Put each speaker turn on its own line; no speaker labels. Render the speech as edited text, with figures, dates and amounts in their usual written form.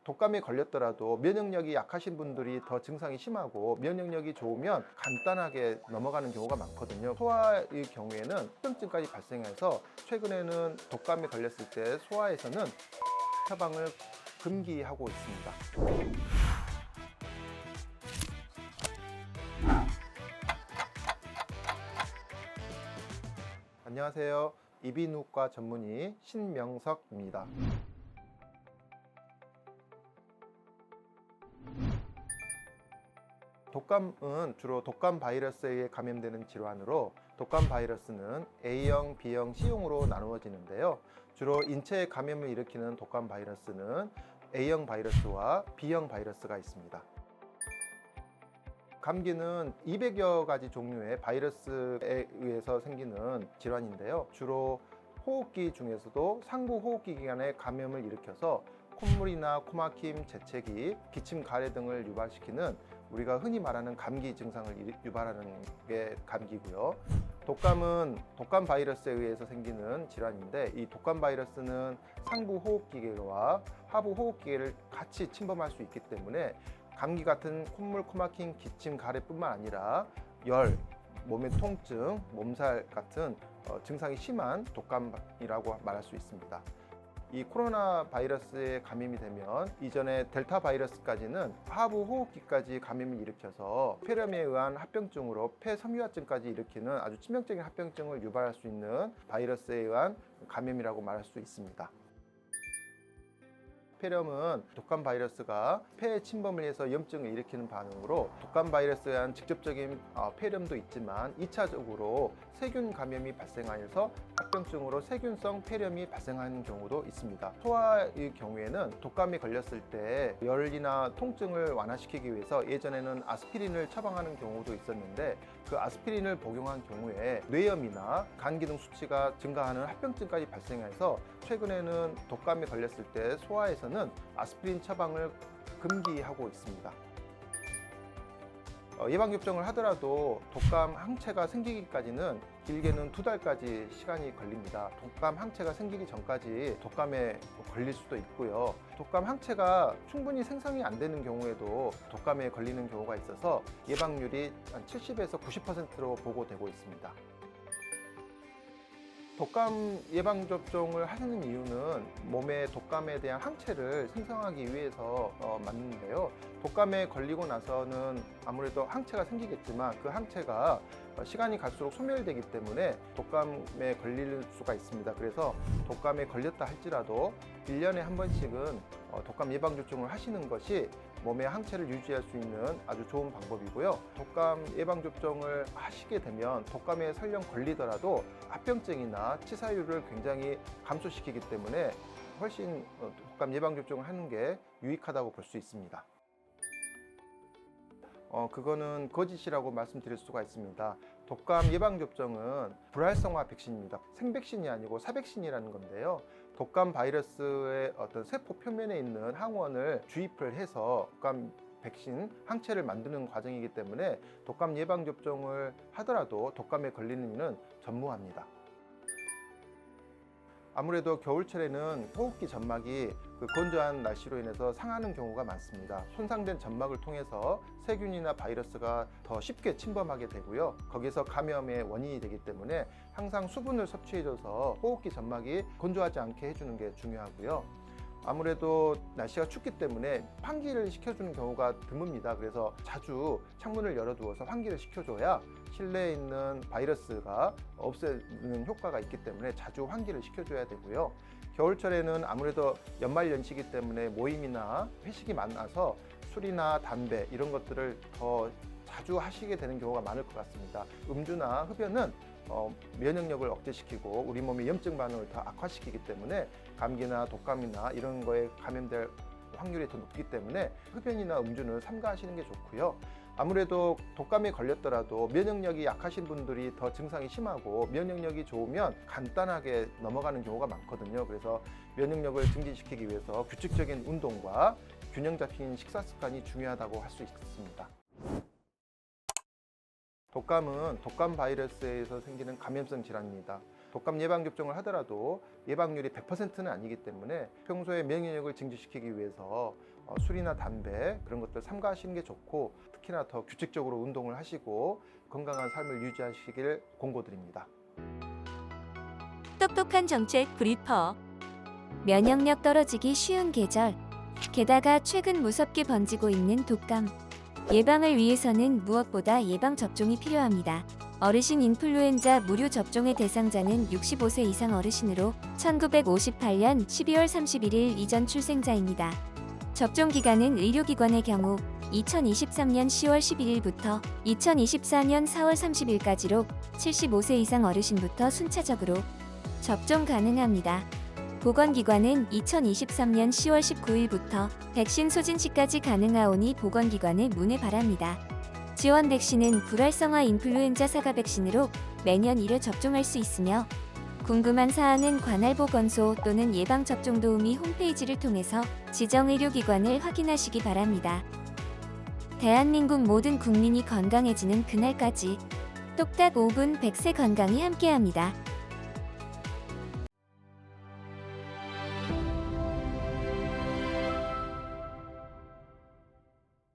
독감에 걸렸더라도 면역력이 약하신 분들이 더 증상이 심하고 면역력이 좋으면 간단하게 넘어가는 경우가 많거든요. 소아의 경우에는 합병증까지 발생해서 최근에는 독감에 걸렸을 때 소아에서는 처방을 금기하고 있습니다. 안녕하세요. 이비인후과 전문의 신명석입니다. 독감은 주로 독감 바이러스에 의해 감염되는 질환으로 독감 바이러스는 A형, B형, C형으로 나누어지는데요. 주로 인체에 감염을 일으키는 독감 바이러스는 A형 바이러스와 B형 바이러스가 있습니다. 감기는 200여 가지 종류의 바이러스에 의해서 생기는 질환인데요. 주로 호흡기 중에서도 상부 호흡기 기관에 감염을 일으켜서 콧물이나 코막힘, 재채기, 기침, 가래 등을 유발시키는 우리가 흔히 말하는 감기 증상을 유발하는 게 감기고요. 독감은 독감 바이러스에 의해서 생기는 질환인데 이 독감 바이러스는 상부 호흡기계와 하부 호흡기계를 같이 침범할 수 있기 때문에 감기 같은 콧물, 코막힘, 기침, 가래뿐만 아니라 열, 몸의 통증, 몸살 같은 증상이 심한 독감이라고 말할 수 있습니다. 이 코로나 바이러스에 감염이 되면 이전에 델타 바이러스까지는 하부 호흡기까지 감염을 일으켜서 폐렴에 의한 합병증으로 폐섬유화증까지 일으키는 아주 치명적인 합병증을 유발할 수 있는 바이러스에 의한 감염이라고 말할 수 있습니다. 폐렴은 독감 바이러스가 폐에 침범을 해서 염증을 일으키는 반응으로 독감 바이러스에 의한 직접적인 폐렴도 있지만 2차적으로 세균 감염이 발생하여서 합병증으로 세균성 폐렴이 발생하는 경우도 있습니다. 소아의 경우에는 독감이 걸렸을 때 열이나 통증을 완화시키기 위해서 예전에는 아스피린을 처방하는 경우도 있었는데 그 아스피린을 복용한 경우에 뇌염이나 간 기능 수치가 증가하는 합병증까지 발생해서 최근에는 독감에 걸렸을 때 소아에서는 아스피린 처방을 금기하고 있습니다. 예방접종을 하더라도 독감 항체가 생기기까지는 길게는 2달까지 시간이 걸립니다. 독감 항체가 생기기 전까지 독감에 걸릴 수도 있고요. 독감 항체가 충분히 생성이 안 되는 경우에도 독감에 걸리는 경우가 있어서 예방률이 한 70에서 90%로 보고되고 있습니다. 독감 예방접종을 하시는 이유는 몸에 독감에 대한 항체를 생성하기 위해서 맞는데요. 독감에 걸리고 나서는 아무래도 항체가 생기겠지만 그 항체가 시간이 갈수록 소멸되기 때문에 독감에 걸릴 수가 있습니다. 그래서 독감에 걸렸다 할지라도 1년에 한 번씩은 독감 예방접종을 하시는 것이 몸의 항체를 유지할 수 있는 아주 좋은 방법이고요. 독감 예방접종을 하시게 되면 독감에 설령 걸리더라도 합병증이나 치사율을 굉장히 감소시키기 때문에 훨씬 독감 예방접종을 하는 게 유익하다고 볼 수 있습니다. 그거는 거짓이라고 말씀드릴 수가 있습니다. 독감 예방접종은 불활성화 백신입니다. 생백신이 아니고 사백신이라는 건데요. 독감 바이러스의 어떤 세포 표면에 있는 항원을 주입을 해서 독감 백신 항체를 만드는 과정이기 때문에 독감 예방접종을 하더라도 독감에 걸리는 일은 전무합니다. 아무래도 겨울철에는 호흡기 점막이 건조한 날씨로 인해서 상하는 경우가 많습니다. 손상된 점막을 통해서 세균이나 바이러스가 더 쉽게 침범하게 되고요. 거기서 감염의 원인이 되기 때문에 항상 수분을 섭취해줘서 호흡기 점막이 건조하지 않게 해주는 게 중요하고요. 아무래도 날씨가 춥기 때문에 환기를 시켜주는 경우가 드뭅니다. 그래서 자주 창문을 열어두어서 환기를 시켜줘야 실내에 있는 바이러스가 없애는 효과가 있기 때문에 자주 환기를 시켜줘야 되고요. 겨울철에는 아무래도 연말연시기 때문에 모임이나 회식이 많아서 술이나 담배 이런 것들을 더 자주 하시게 되는 경우가 많을 것 같습니다. 음주나 흡연은 면역력을 억제시키고 우리 몸의 염증 반응을 더 악화시키기 때문에 감기나 독감이나 이런 거에 감염될 확률이 더 높기 때문에 흡연이나 음주는 삼가하시는 게 좋고요. 아무래도 독감에 걸렸더라도 면역력이 약하신 분들이 더 증상이 심하고 면역력이 좋으면 간단하게 넘어가는 경우가 많거든요. 그래서 면역력을 증진시키기 위해서 규칙적인 운동과 균형 잡힌 식사 습관이 중요하다고 할 수 있습니다. 독감은 독감 바이러스에서 생기는 감염성 질환입니다. 독감 예방접종을 하더라도 예방률이 100%는 아니기 때문에 평소에 면역력을 증진시키기 위해서 술이나 담배 그런 것들 삼가하시는 게 좋고 특히나 더 규칙적으로 운동을 하시고 건강한 삶을 유지하시길 권고드립니다.
똑똑한 정책 브리퍼. 면역력 떨어지기 쉬운 계절. 게다가 최근 무섭게 번지고 있는 독감. 예방을 위해서는 무엇보다 예방 접종이 필요합니다. 어르신 인플루엔자 무료 접종의 대상자는 65세 이상 어르신으로 1958년 12월 31일 이전 출생자입니다. 접종 기간은 의료기관의 경우 2023년 10월 11일부터 2024년 4월 30일까지로 75세 이상 어르신부터 순차적으로 접종 가능합니다. 보건기관은 2023년 10월 19일부터 백신 소진 시까지 가능하오니 보건기관을 문의 바랍니다. 지원 백신은 불활성화 인플루엔자 사가 백신으로 매년 1회 접종할 수 있으며 궁금한 사항은 관할보건소 또는 예방접종 도우미 홈페이지를 통해서 지정 의료기관을 확인하시기 바랍니다. 대한민국 모든 국민이 건강해지는 그날까지 똑딱 5분 100세 건강이 함께합니다.